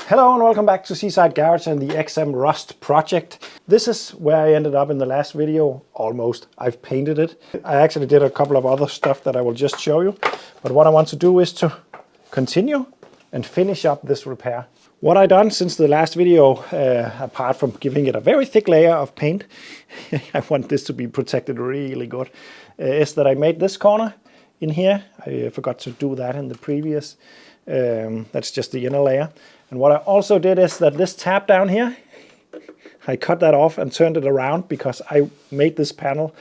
Hello and welcome back to Seaside Garage and the XM Rust project. This is where I ended up in the last video, almost. I've painted it. I actually did a couple of other stuff that I will just show you. But what I want to do is to continue and finish up this repair. What I've done since the last video, apart from giving it a very thick layer of paint, I want this to be protected really good, is that I made this corner in here. I forgot to do that in the previous. That's just the inner layer. And what I also did is that this tab down here, I cut that off and turned it around because I made this panel.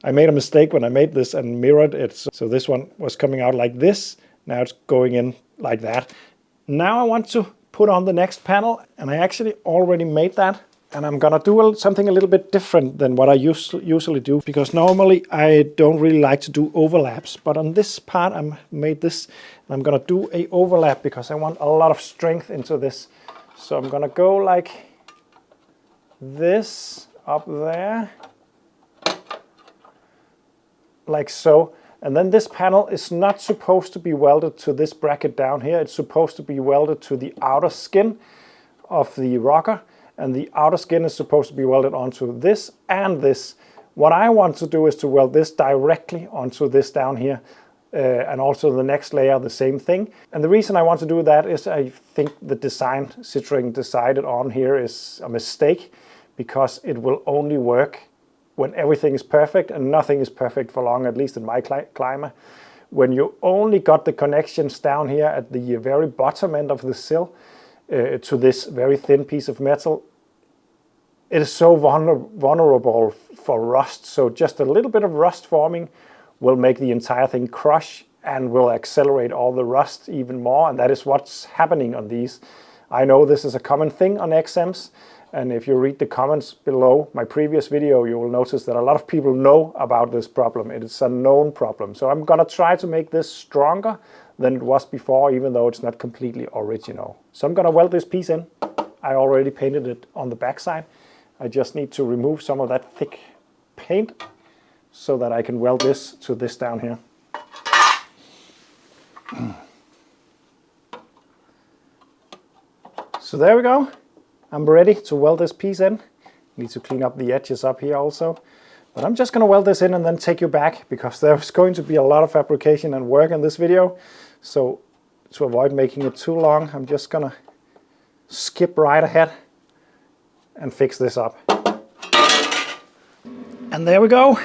I made a mistake when I made this and mirrored it. So this one was coming out like this. Now it's going in like that. Now I want to put on the next panel, and I actually already made that. And I'm gonna do something a little bit different than what I usually do, because normally I don't really like to do overlaps. But on this part, I made this, and I'm gonna do a overlap because I want a lot of strength into this. So I'm gonna go like this up there, like so. And then this panel is not supposed to be welded to this bracket down here. It's supposed to be welded to the outer skin of the rocker. And the outer skin is supposed to be welded onto this and this. What I want to do is to weld this directly onto this down here, and also the next layer, the same thing. And the reason I want to do that is I think the design Citroen decided on here is a mistake, because it will only work when everything is perfect, and nothing is perfect for long, at least in my climate. When you only got the connections down here at the very bottom end of the sill, to this very thin piece of metal, it is so vulnerable for rust. So just a little bit of rust forming will make the entire thing crush and will accelerate all the rust even more, and that is what's happening on these. I know this is a common thing on XMs, and if you read the comments below my previous video, you will notice that a lot of people know about this problem. It is a known problem. So I'm gonna try to make this stronger than it was before, even though it's not completely original. So I'm gonna weld this piece in. I already painted it on the back side. I just need to remove some of that thick paint so that I can weld this to this down here. So there we go. I'm ready to weld this piece in. Need to clean up the edges up here also. But I'm just gonna weld this in and then take you back, because there's going to be a lot of fabrication and work in this video. So to avoid making it too long, I'm just gonna skip right ahead and fix this up. And there we go.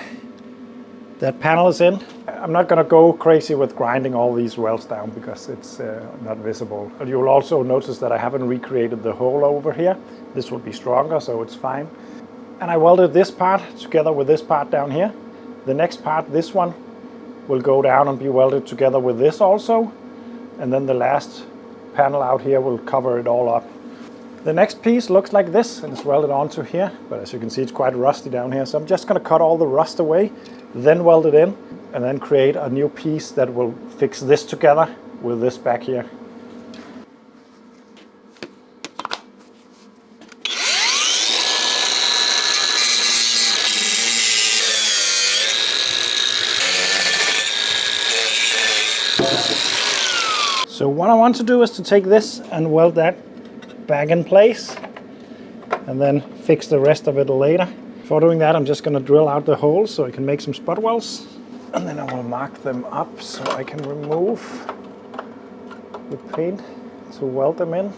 That panel is in. I'm not gonna go crazy with grinding all these welds down because it's not visible. But you'll also notice that I haven't recreated the hole over here. This will be stronger, so it's fine. And I welded this part together with this part down here. The next part, this one, will go down and be welded together with this also. And then the last panel out here will cover it all up. The next piece looks like this, and it's welded onto here. But as you can see, it's quite rusty down here. So I'm just gonna cut all the rust away, then weld it in, and then create a new piece that will fix this together with this back here. So what I want to do is to take this and weld that back in place, and then fix the rest of it later. For doing that, I'm just going to drill out the holes so I can make some spot welds, and then I will mark them up so I can remove the paint to weld them in.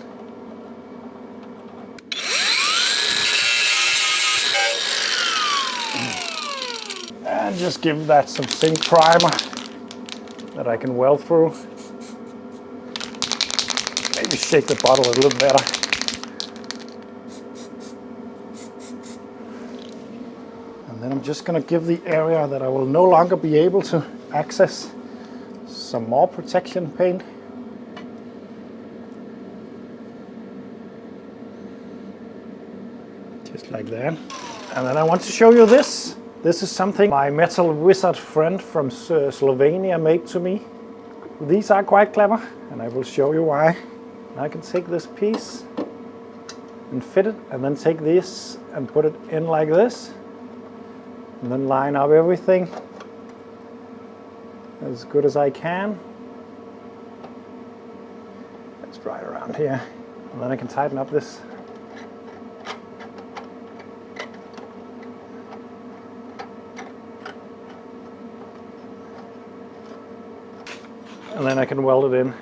And just give that some zinc primer that I can weld through. Maybe shake the bottle a little better. And then I'm just going to give the area that I will no longer be able to access some more protection paint. Just like that. And then I want to show you this. This is something my metal wizard friend from Slovenia made to me. These are quite clever, and I will show you why. I can take this piece and fit it, and then take this and put it in like this, and then line up everything as good as I can. Let's right around here. And then I can tighten up this. And then I can weld it in.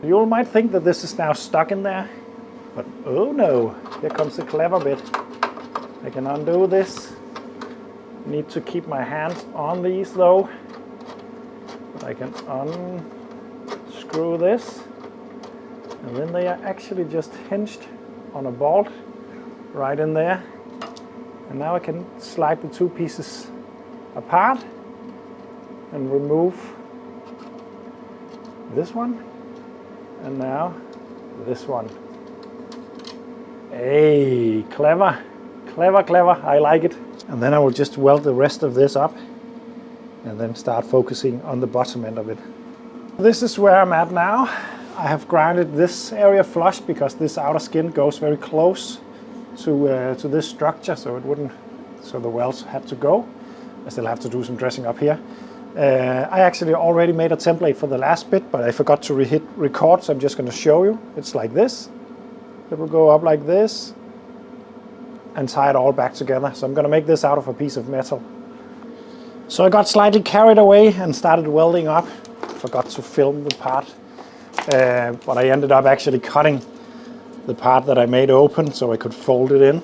You all might think that this is now stuck in there, but oh no, here comes the clever bit. I can undo this. Need to keep my hands on these though. But I can unscrew this, and then they are actually just hinged on a bolt right in there. And now I can slide the two pieces apart and remove this one. And now this one. Hey, clever, clever, clever, I like it. And then I will just weld the rest of this up and then start focusing on the bottom end of it. This is where I'm at now. I have grinded this area flush because this outer skin goes very close to this structure, so the welds had to go. I still have to do some dressing up here. I actually already made a template for the last bit, but I forgot to hit record, so I'm just going to show you. It's like this. It will go up like this and tie it all back together. So I'm going to make this out of a piece of metal. So I got slightly carried away and started welding up. Forgot to film the part, but I ended up actually cutting the part that I made open so I could fold it in.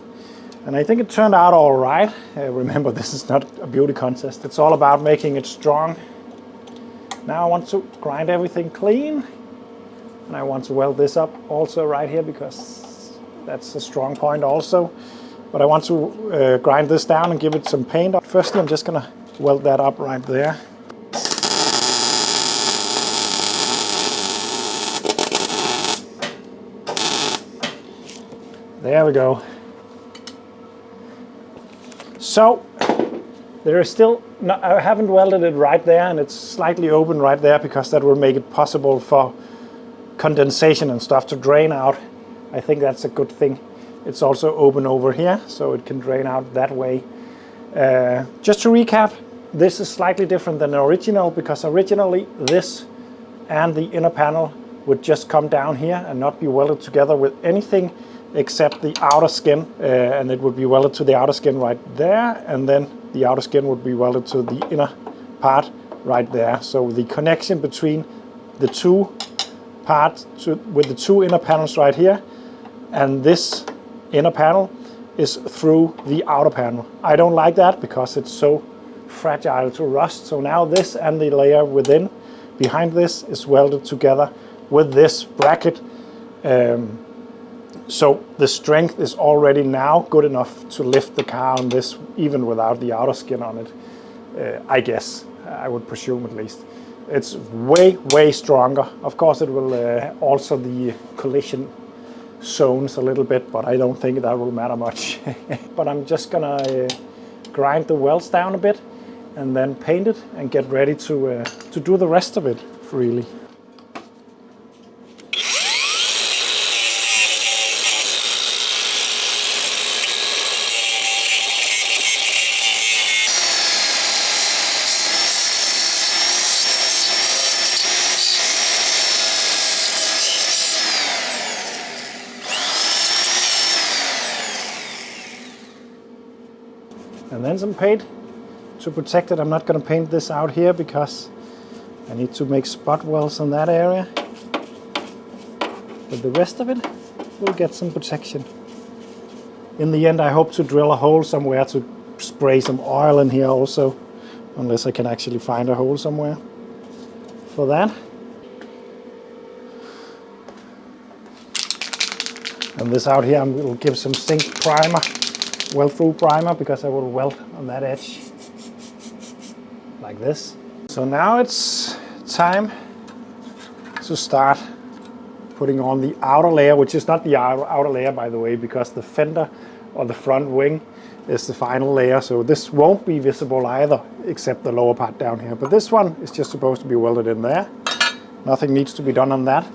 And I think it turned out all right. Remember, this is not a beauty contest. It's all about making it strong. Now I want to grind everything clean. And I want to weld this up also right here because that's a strong point also. But I want to grind this down and give it some paint. Firstly, I'm just gonna weld that up right there. There we go. So there is still, I haven't welded it right there, and it's slightly open right there because that will make it possible for condensation and stuff to drain out. I think that's a good thing. It's also open over here, so it can drain out that way. Just to recap, this is slightly different than the original because originally this and the inner panel would just come down here and not be welded together with anything except the outer skin, and it would be welded to the outer skin right there, and then the outer skin would be welded to the inner part right there. So the connection between the two parts with the two inner panels right here and this inner panel is through the outer panel. I don't like that because it's so fragile to rust. So now this and the layer within behind this is welded together with this bracket. So the strength is already now good enough to lift the car on this even without the outer skin on it. I guess, I would presume at least. It's way, way stronger. Of course it will alter the collision zones a little bit, but I don't think that will matter much. But I'm just gonna grind the welds down a bit and then paint it and get ready to do the rest of it really. And then some paint to protect it. I'm not going to paint this out here because I need to make spot welds on that area. But the rest of it will get some protection. In the end, I hope to drill a hole somewhere to spray some oil in here also, unless I can actually find a hole somewhere for that. And this out here, I will give some zinc primer. Weld-through primer, because I will weld on that edge like this. So now it's time to start putting on the outer layer, which is not the outer layer, by the way, because the fender or the front wing is the final layer, so this won't be visible either, except the lower part down here. But this one is just supposed to be welded in there. Nothing needs to be done on that.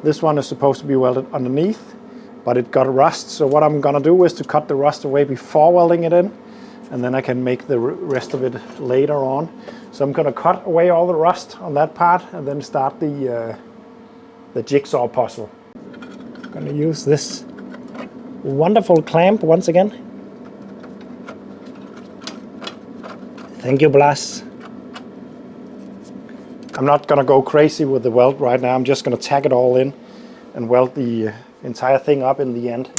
This one is supposed to be welded underneath, but it got rust, so what I'm gonna do is to cut the rust away before welding it in, and then I can make the rest of it later on. So I'm gonna cut away all the rust on that part and then start the jigsaw puzzle. I'm gonna use this wonderful clamp once again. Thank you, Blas. I'm not gonna go crazy with the weld right now. I'm just gonna tack it all in and weld the entire thing up in the end.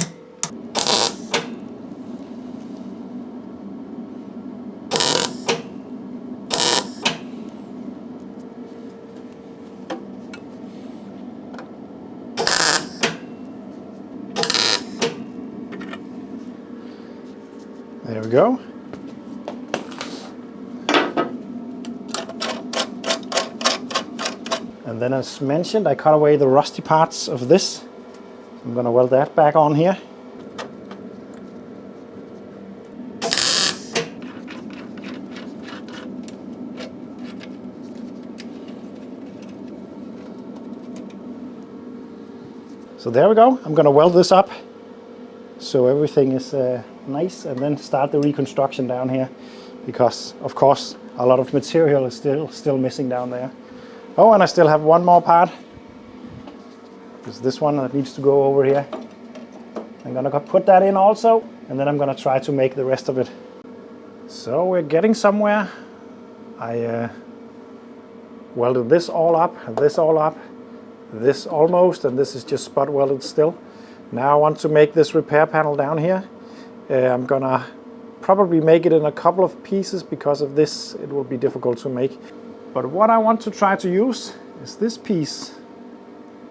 There we go. And then, as mentioned, I cut away the rusty parts of this. I'm going to weld that back on here. So there we go. I'm going to weld this up so everything is nice, and then start the reconstruction down here, because of course a lot of material is still missing down there. Oh, and I still have one more part. There's this one that needs to go over here. I'm gonna put that in also, and then I'm gonna try to make the rest of it. So we're getting somewhere. I welded this all up, this all up, this almost, and this is just spot welded still. Now I want to make this repair panel down here. I'm gonna probably make it in a couple of pieces, because of this it will be difficult to make. But what I want to try to use is this piece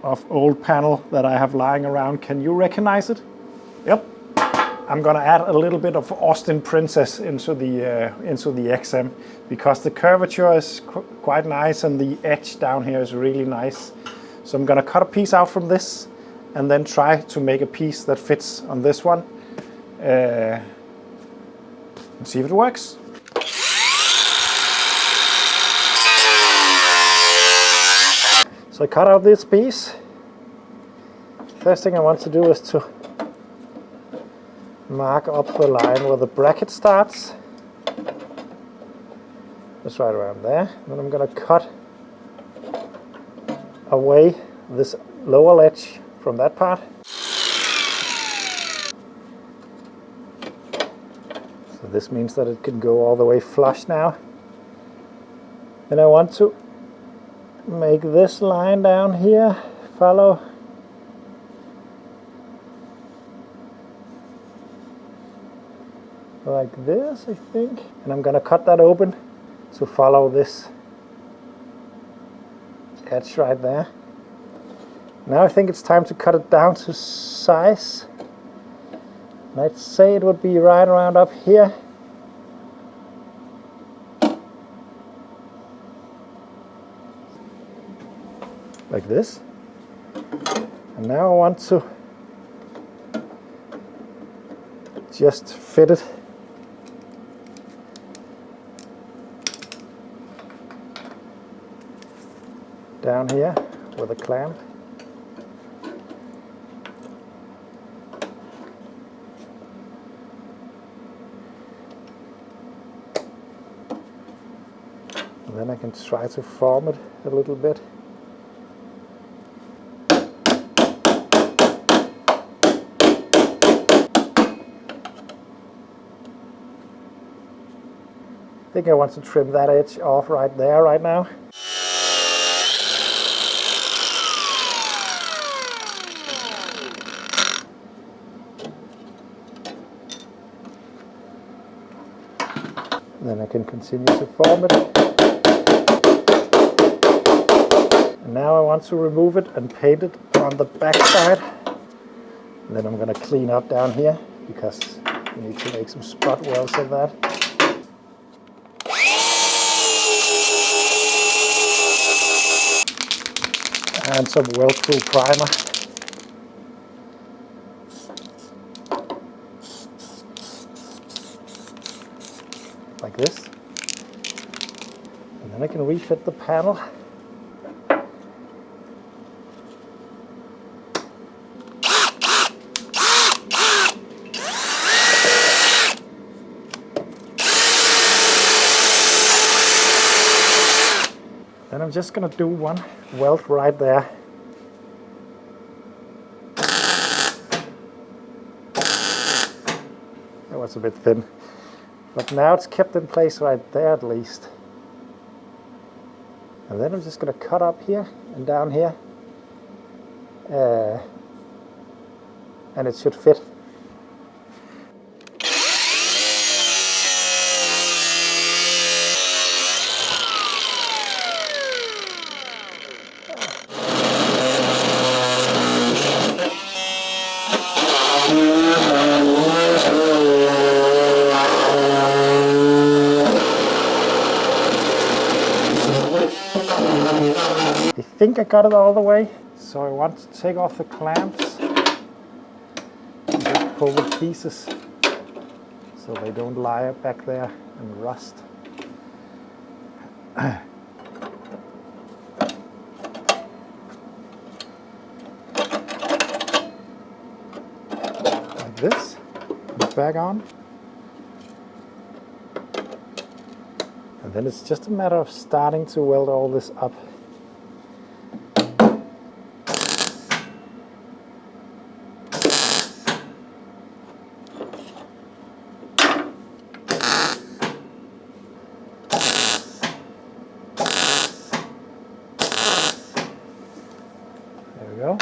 of old panel that I have lying around. Can you recognize it? Yep. I'm gonna add a little bit of Austin Princess into the XM, because the curvature is quite nice and the edge down here is really nice. So I'm gonna cut a piece out from this and then try to make a piece that fits on this one. And see if it works. So I cut out this piece. First thing I want to do is to mark up the line where the bracket starts. Just right around there. Then I'm going to cut away this lower edge from that part. So this means that it can go all the way flush now. And I want to make this line down here follow like this, I think. And I'm gonna cut that open to follow this edge right there. Now I think it's time to cut it down to size. And I'd say it would be right around up here. Like this. And now I want to just fit it down here with a clamp. And then I can try to form it a little bit. I think I want to trim that edge off right there right now. And then I can continue to form it. And now I want to remove it and paint it on the back side. And then I'm going to clean up down here, because we need to make some spot welds of that. And some weld-proof primer. Like this. And then I can refit the panel. Then I'm just going to do one weld right there. That was a bit thin. But now it's kept in place right there at least. And then I'm just going to cut up here and down here. And it should fit. I think I got it all the way, so I want to take off the clamps and just pull the pieces so they don't lie back there and rust. Like this, put it back on. And then it's just a matter of starting to weld all this up. There we go.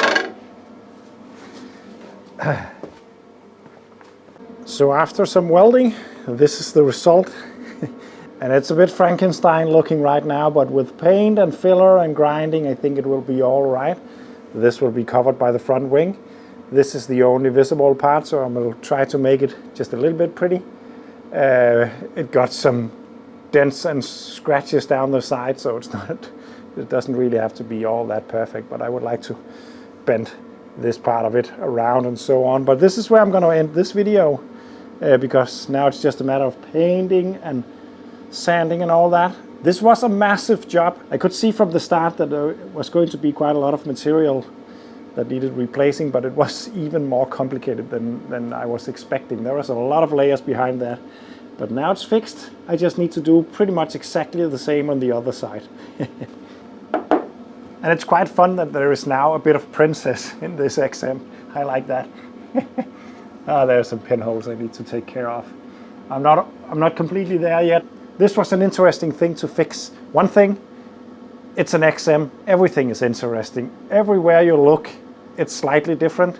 So after some welding, this is the result. And it's a bit Frankenstein looking right now, but with paint and filler and grinding, I think it will be all right. This will be covered by the front wing. This is the only visible part, so I'm going to try to make it just a little bit pretty. It got some dents and scratches down the side, so it doesn't really have to be all that perfect, but I would like to bend this part of it around and so on. But this is where I'm going to end this video, because now it's just a matter of painting and sanding and all that. This was a massive job. I could see from the start that there was going to be quite a lot of material that needed replacing, but it was even more complicated than I was expecting. There was a lot of layers behind that, but now it's fixed. I just need to do pretty much exactly the same on the other side. And it's quite fun that there is now a bit of princess in this XM. I like that. There's some pinholes I need to take care of. I'm not completely there yet. This was an interesting thing to fix. One thing, it's an XM. Everything is interesting. Everywhere you look, it's slightly different.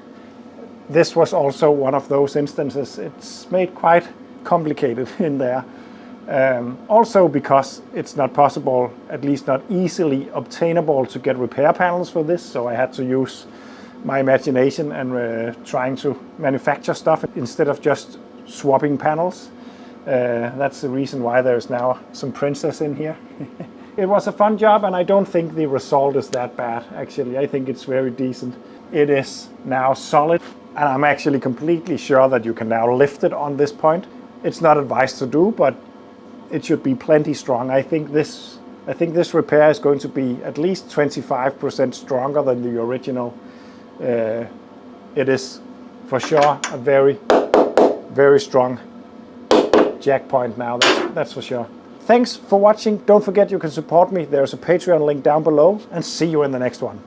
This was also one of those instances. It's made quite complicated in there. Also because it's not possible, at least not easily obtainable, to get repair panels for this. So I had to use my imagination and trying to manufacture stuff instead of just swapping panels. That's the reason why there's now some princess in here. It was a fun job, and I don't think the result is that bad, actually. I think it's very decent. It is now solid, and I'm actually completely sure that you can now lift it on this point. It's not advised to do, but it should be plenty strong. I think this repair is going to be at least 25% stronger than the original. It is for sure a very, very strong jack point now, that's for sure. Thanks for watching. Don't forget you can support me. There's a Patreon link down below, and see you in the next one.